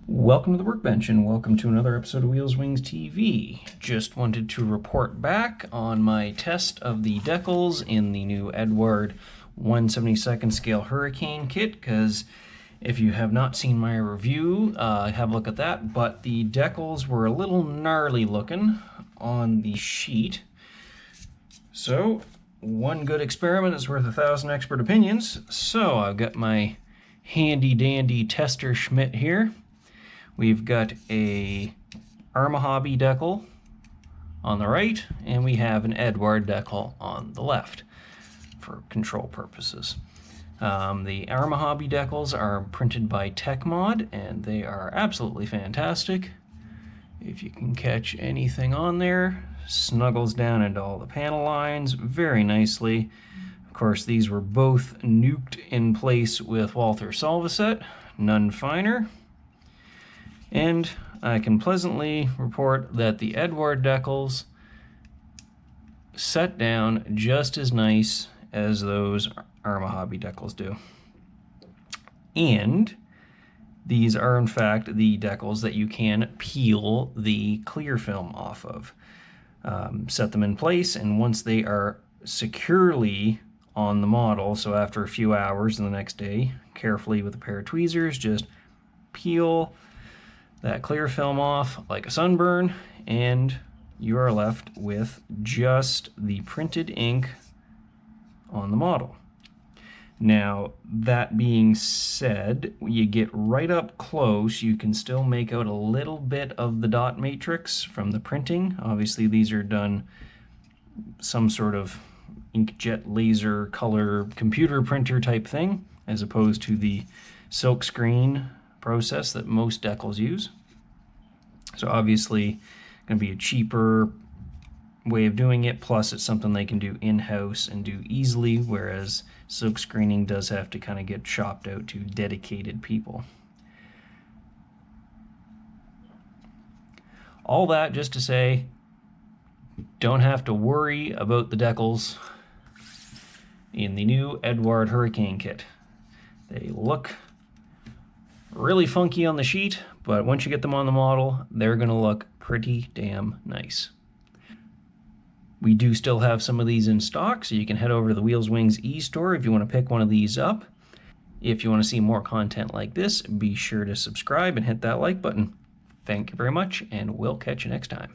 Welcome to the Workbench and welcome to another episode of Wheels Wings TV. Just wanted to report back on my test of the decals in the new Eduard 1/72nd scale Hurricane kit, because if you have not seen my review, have a look at that. But the decals were a little gnarly looking on the sheet. So one good experiment is worth 1,000 expert opinions. So I've got my handy dandy tester Schmidt here. We've got a Arma Hobby decal on the right, and we have an Eduard decal on the left for control purposes. The Arma Hobby decals are printed by TechMod, and they are absolutely fantastic. If you can catch anything on there, snuggles down into all the panel lines very nicely. Of course, these were both nuked in place with Walther Solvaset, none finer. And I can pleasantly report that the Eduard decals set down just as nice as those Arma Hobby decals do. And these are in fact the decals that you can peel the clear film off of. Set them in place, and once they are securely on the model, so after a few hours the next day, carefully with a pair of tweezers, just peel that clear film off like a sunburn, and you are left with just the printed ink on the model. Now, that being said, you get right up close, you can still make out a little bit of the dot matrix from the printing. Obviously, these are done some sort of inkjet laser color computer printer type thing, as opposed to the silk screen process that most decals use. So obviously going to be a cheaper way of doing it, plus it's something they can do in-house and do easily, whereas silk screening does have to kind of get chopped out to dedicated people. All that just to say, don't have to worry about the decals in the new Eduard Hurricane kit. They look really funky on the sheet, but once you get them on the model, they're going to look pretty damn nice. We do still have some of these in stock, so you can head over to the Wheels Wings Estore if you want to pick one of these up. If you want to see more content like this, be sure to subscribe and hit that like button. Thank you very much, and we'll catch you next time.